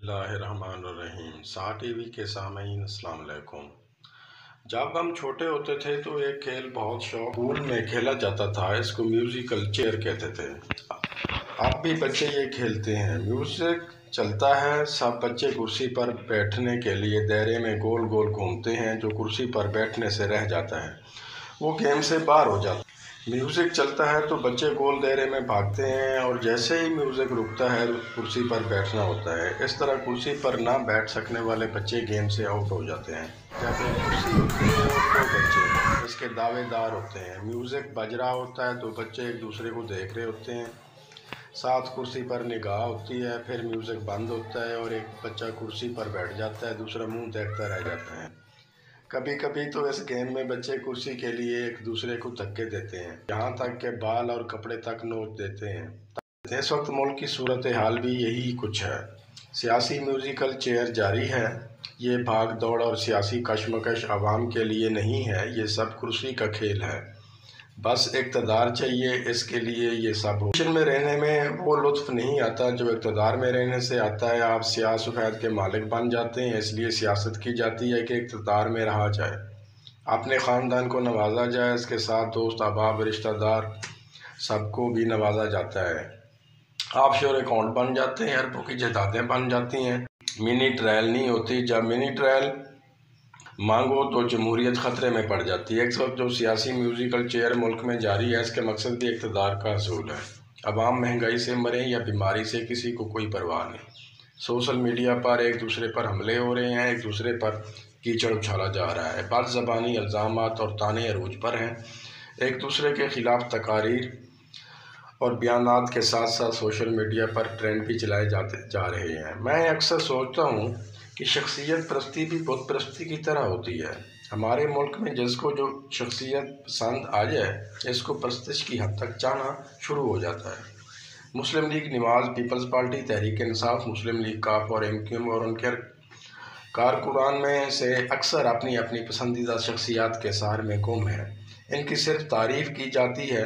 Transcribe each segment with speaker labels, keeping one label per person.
Speaker 1: اللہ الرحمن الرحیم T V کے سامعین السلام علیکم۔ جب ہم چھوٹے ہوتے تھے تو ایک کھیل بہت اسکول میں کھیلا جاتا تھا، اس کو میوزیکل چیئر کہتے تھے۔ اب بھی بچے یہ کھیلتے ہیں۔ میوزک چلتا ہے، سب بچے کرسی پر بیٹھنے کے لیے دائرے میں گول گول گھومتے ہیں۔ جو کرسی پر بیٹھنے سے رہ جاتا ہے وہ گیم سے باہر ہو جاتا ہے۔ میوزک چلتا ہے تو بچے گول دائرے میں بھاگتے ہیں اور جیسے ہی میوزک رکتا ہے کرسی پر بیٹھنا ہوتا ہے۔ اس طرح کرسی پر نہ بیٹھ سکنے والے بچے گیم سے آؤٹ ہو جاتے ہیں۔ جب ایک کرسی ہوتی ہے اور دو بچے اس کے دعوے دار ہوتے ہیں۔ میوزک بج رہا ہوتا ہے تو بچے ایک دوسرے کو دیکھ رہے ہوتے ہیں، ساتھ کرسی پر نگاہ ہوتی ہے۔ پھر میوزک بند ہوتا ہے اور ایک بچہ کرسی پر بیٹھ جاتا ہے، دوسرا منہ دیکھتا رہ جاتا ہے۔ کبھی کبھی تو اس گیم میں بچے کرسی کے لیے ایک دوسرے کو دھکے دیتے ہیں، یہاں تک کہ بال اور کپڑے تک نوچ دیتے ہیں۔ اس وقت ملک کی صورتحال بھی یہی کچھ ہے۔ سیاسی میوزیکل چیئر جاری ہے۔ یہ بھاگ دوڑ اور سیاسی کشمکش عوام کے لیے نہیں ہے، یہ سب کرسی کا کھیل ہے۔ بس اقتدار چاہیے، اس کے لیے یہ سب ہو۔ پوزیشن میں رہنے میں وہ لطف نہیں آتا جو اقتدار میں رہنے سے آتا ہے۔ آپ سیاہ سفید کے مالک بن جاتے ہیں، اس لیے سیاست کی جاتی ہے کہ اقتدار میں رہا جائے، اپنے خاندان کو نوازا جائے، اس کے ساتھ دوست احباب رشتہ دار سب کو بھی نوازا جاتا ہے۔ آف شور اکاؤنٹ بن جاتے ہیں، اربوں کی جائیدادیں بن جاتی ہیں۔ منی ٹرائل نہیں ہوتی، جب منی ٹرائل مانگو تو جمہوریت خطرے میں پڑ جاتی ہے۔ اس وقت جو سیاسی میوزیکل چیئر ملک میں جاری ہے، اس کے مقصد بھی اقتدار کا حصول ہے۔ عوام مہنگائی سے مریں یا بیماری سے، کسی کو کوئی پرواہ نہیں۔ سوشل میڈیا پر ایک دوسرے پر حملے ہو رہے ہیں، ایک دوسرے پر کیچڑ اچھالا جا رہا ہے، بد زبانی، الزامات اور طعنے عروج پر ہیں۔ ایک دوسرے کے خلاف تقاریر اور بیانات کے ساتھ ساتھ سوشل میڈیا پر ٹرینڈ بھی چلائے جا رہے ہیں۔ میں اکثر سوچتا ہوں کہ شخصیت پرستی بھی بت پرستی کی طرح ہوتی ہے۔ ہمارے ملک میں جس کو جو شخصیت پسند آ جائے، اس کو پرستش کی حد تک چاہنا شروع ہو جاتا ہے۔ مسلم لیگ نواز، پیپلز پارٹی، تحریک انصاف، مسلم لیگ کاف اور ایم کیو ایم اور ان کے کارکنان میں سے اکثر اپنی اپنی پسندیدہ شخصیات کے سہر میں گم ہیں۔ ان کی صرف تعریف کی جاتی ہے،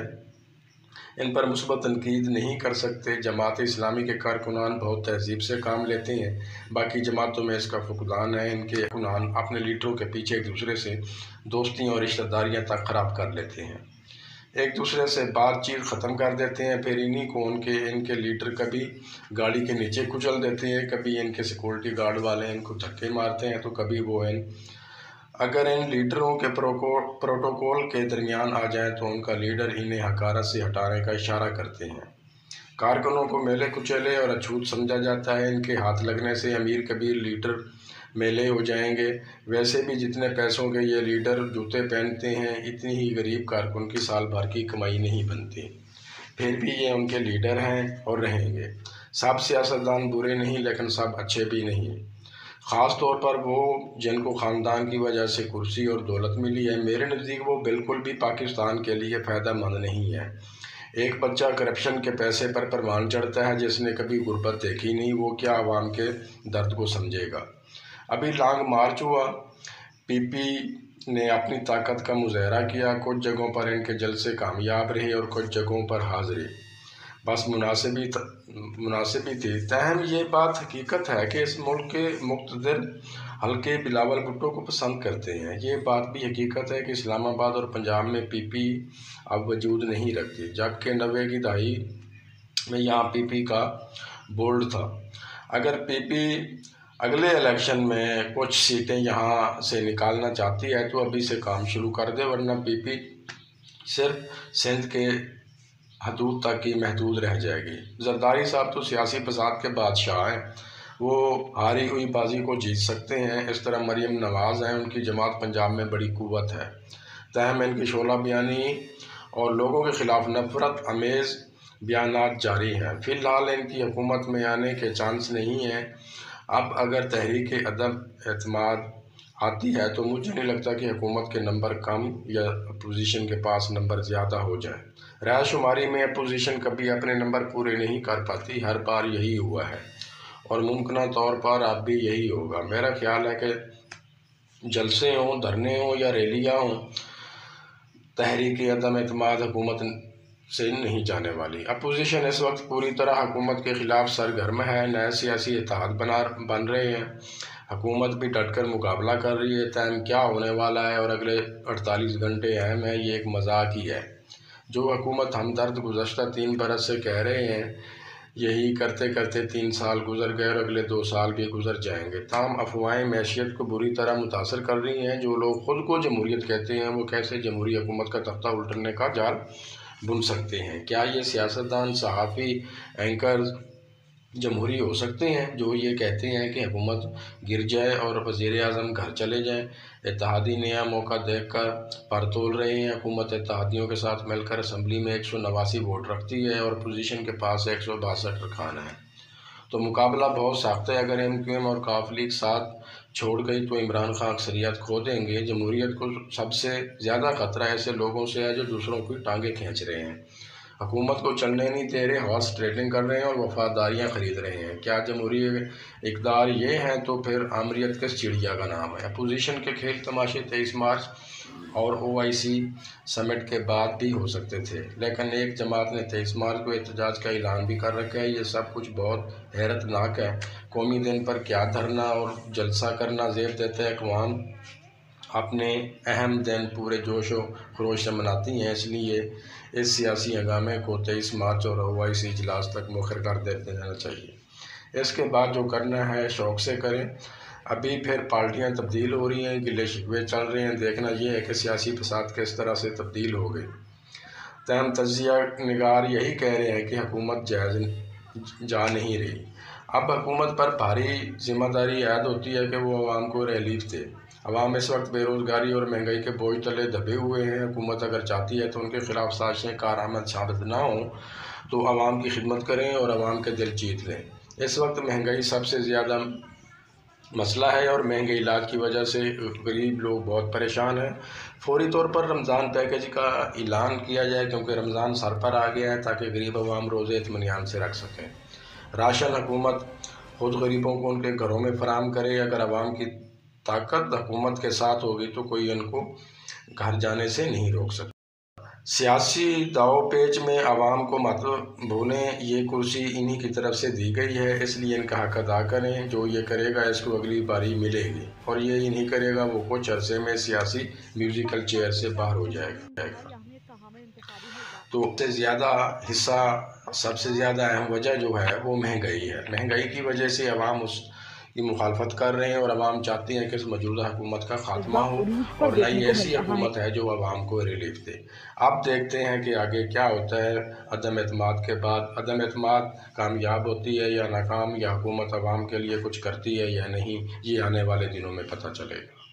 Speaker 1: ان پر مثبت تنقید نہیں کر سکتے۔ جماعت اسلامی کے کارکنان بہت تہذیب سے کام لیتے ہیں، باقی جماعتوں میں اس کا فقدان ہے۔ ان کے کارکنان اپنے لیڈروں کے پیچھے ایک دوسرے سے دوستیاں اور رشتہ داریاں تک خراب کر لیتے ہیں، ایک دوسرے سے بات چیت ختم کر دیتے ہیں۔ پھر انہی کو ان کے لیڈر کبھی گاڑی کے نیچے کچل دیتے ہیں، کبھی ان کے سیکورٹی گارڈ والے ان کو دھکے مارتے ہیں، تو کبھی وہ اگر ان لیڈروں کے پروٹوکول کے درمیان آ جائیں تو ان کا لیڈر انہیں حقارت سے ہٹانے کا اشارہ کرتے ہیں۔ کارکنوں کو میلے کچیلے اور اچھوت سمجھا جاتا ہے، ان کے ہاتھ لگنے سے امیر کبیر لیڈر میلے ہو جائیں گے۔ ویسے بھی جتنے پیسوں کے یہ لیڈر جوتے پہنتے ہیں، اتنی ہی غریب کارکن کی سال بھر کی کمائی نہیں بنتی، پھر بھی یہ ان کے لیڈر ہیں اور رہیں گے۔ سب سیاستدان برے نہیں، لیکن سب اچھے بھی نہیں، خاص طور پر وہ جن کو خاندان کی وجہ سے کرسی اور دولت ملی ہے۔ میرے نزدیک وہ بالکل بھی پاکستان کے لیے فائدہ مند نہیں ہے۔ ایک بچہ کرپشن کے پیسے پر پروان چڑھتا ہے، جس نے کبھی غربت دیکھی نہیں، وہ کیا عوام کے درد کو سمجھے گا۔ ابھی لانگ مارچ ہوا، پی پی نے اپنی طاقت کا مظاہرہ کیا، کچھ جگہوں پر ان کے جلسے کامیاب رہے اور کچھ جگہوں پر حاضری بس مناسب ہی تھی۔ تاہم یہ بات حقیقت ہے کہ اس ملک کے مقتدر حلقے بلاول بھٹو کو پسند کرتے ہیں۔ یہ بات بھی حقیقت ہے کہ اسلام آباد اور پنجاب میں پی پی اب وجود نہیں رکھتی، جبکہ 90 کی دہائی میں یہاں پی پی کا بولڈ تھا۔ اگر پی پی اگلے الیکشن میں کچھ سیٹیں یہاں سے نکالنا چاہتی ہے تو ابھی سے کام شروع کر دے، ورنہ پی پی صرف سندھ کے حدود تک ہی محدود رہ جائے گی۔ زرداری صاحب تو سیاسی فساد کے بادشاہ ہیں، وہ ہاری ہوئی بازی کو جیت سکتے ہیں۔ اس طرح مریم نواز ہیں، ان کی جماعت پنجاب میں بڑی قوت ہے، تاہم ان کی شعلہ بیانی اور لوگوں کے خلاف نفرت آمیز بیانات جاری ہیں۔ فی الحال ان کی حکومت میں آنے کے چانس نہیں ہیں۔ اب اگر تحریک عدم اعتماد آتی ہے تو مجھے نہیں لگتا کہ حکومت کے نمبر کم یا اپوزیشن کے پاس نمبر زیادہ ہو جائیں۔ رائے شماری میں اپوزیشن کبھی اپنے نمبر پورے نہیں کر پاتی، ہر بار یہی ہوا ہے اور ممکنہ طور پر اب بھی یہی ہوگا۔ میرا خیال ہے کہ جلسے ہوں، دھرنے ہوں یا ریلیاں ہوں، تحریک عدم اعتماد حکومت سے نہیں جانے والی۔ اپوزیشن اس وقت پوری طرح حکومت کے خلاف سرگرم ہے، نئے سیاسی اتحاد بن رہے ہیں، حکومت بھی ڈٹ کر مقابلہ کر رہی ہے۔ ٹائم کیا ہونے والا ہے اور اگلے 48 گھنٹے اہم ہیں، یہ ایک مذاق ہی ہے۔ جو حکومت ہمدرد گزشتہ 3 برس سے کہہ رہے ہیں، یہی کرتے کرتے 3 سال گزر گئے اور اگلے 2 سال بھی گزر جائیں گے۔ تاہم افواہیں معیشت کو بری طرح متاثر کر رہی ہیں۔ جو لوگ خود کو جمہوریت کہتے ہیں، وہ کیسے جمہوری حکومت کا تختہ الٹنے کا جال بن سکتے ہیں؟ کیا یہ سیاستدان، صحافی، اینکرز جمہوری ہو سکتے ہیں جو یہ کہتے ہیں کہ حکومت گر جائے اور وزیر اعظم گھر چلے جائیں؟ اتحادی نیا موقع دیکھ کر پر تول رہے ہیں۔ حکومت اتحادیوں کے ساتھ مل کر اسمبلی میں 189 ووٹ رکھتی ہے اور اپوزیشن کے پاس 162 ارکان ہیں، تو مقابلہ بہت سخت ہے۔ اگر MQM اور کاف لیگ ساتھ چھوڑ گئی تو عمران خان اکثریت کھو دیں گے۔ جمہوریت کو سب سے زیادہ خطرہ ایسے لوگوں سے ہے جو دوسروں کی ٹانگیں کھینچ رہے ہیں، حکومت کو چلنے نہیں دے رہے، ہارس ٹریڈنگ کر رہے ہیں اور وفاداریاں خرید رہے ہیں۔ کیا جمہوری اقدار یہ ہیں تو پھر آمریت کس چڑیا کا نام ہے؟ اپوزیشن کے کھیل تماشے 23 مارچ اور OIC سمٹ کے بعد بھی ہو سکتے تھے، لیکن ایک جماعت نے 23 مارچ کو احتجاج کا اعلان بھی کر رکھا ہے۔ یہ سب کچھ بہت حیرت ناک ہے۔ قومی دن پر کیا دھرنا اور جلسہ کرنا زیب دیتا ہے؟ اقوام اپنے اہم دن پورے جوش و خروش سے مناتی ہیں، اس لیے اس سیاسی ہنگامے کو 23 مارچ اور OIC اجلاس تک مؤخر کر دینا چاہیے۔ اس کے بعد جو کرنا ہے شوق سے کریں۔ ابھی پھر پارٹیاں تبدیل ہو رہی ہیں، گلے شکوے چل رہے ہیں، دیکھنا یہ ہے کہ سیاسی فساد کس طرح سے تبدیل ہو گئی۔ تاہم تجزیہ نگار یہی کہہ رہے ہیں کہ حکومت جا نہیں رہی۔ اب حکومت پر بھاری ذمہ داری عائد ہوتی ہے کہ وہ عوام کو ریلیف دے۔ عوام اس وقت بے روزگاری اور مہنگائی کے بوجھ تلے دبے ہوئے ہیں۔ حکومت اگر چاہتی ہے تو ان کے خلاف سازشیں کارآمد ثابت نہ ہوں تو عوام کی خدمت کریں اور عوام کے دل جیت لیں۔ اس وقت مہنگائی سب سے زیادہ مسئلہ ہے اور مہنگے علاج کی وجہ سے غریب لوگ بہت پریشان ہیں۔ فوری طور پر رمضان پیکیج کا اعلان کیا جائے کیونکہ رمضان سر پر آ گیا ہے، تاکہ غریب عوام روزے اطمینان سے رکھ سکیں۔ راشن حکومت خود غریبوں کو ان کے گھروں میں فراہم کرے۔ اگر عوام کی طاقت حکومت کے ساتھ ہوگی تو کوئی ان کو گھر جانے سے نہیں روک سکتا۔ سیاسی داؤ پیچ میں عوام کو مت بھولیں، یہ کرسی انہی کی طرف سے دی گئی ہے، اس لیے ان کا حق ادا کریں۔ جو یہ کرے گا اس کو اگلی باری ملے گی، اور یہ نہیں کرے گا وہ کچھ عرصے میں سیاسی میوزیکل چیئر سے باہر ہو جائے گا۔ تو سب سے زیادہ حصہ، سب سے زیادہ اہم وجہ جو ہے وہ مہنگائی ہے۔ مہنگائی کی وجہ سے عوام اس کی مخالفت کر رہے ہیں اور عوام چاہتی ہیں کہ اس موجودہ حکومت کا خاتمہ ہو اور نئی ایسی حکومت ہے جو عوام کو ریلیف دے۔ اب دیکھتے ہیں کہ آگے کیا ہوتا ہے۔ عدم اعتماد کے بعد عدم اعتماد کامیاب ہوتی ہے یا ناکام، یا حکومت عوام کے لیے کچھ کرتی ہے یا نہیں، یہ آنے والے دنوں میں پتہ چلے گا۔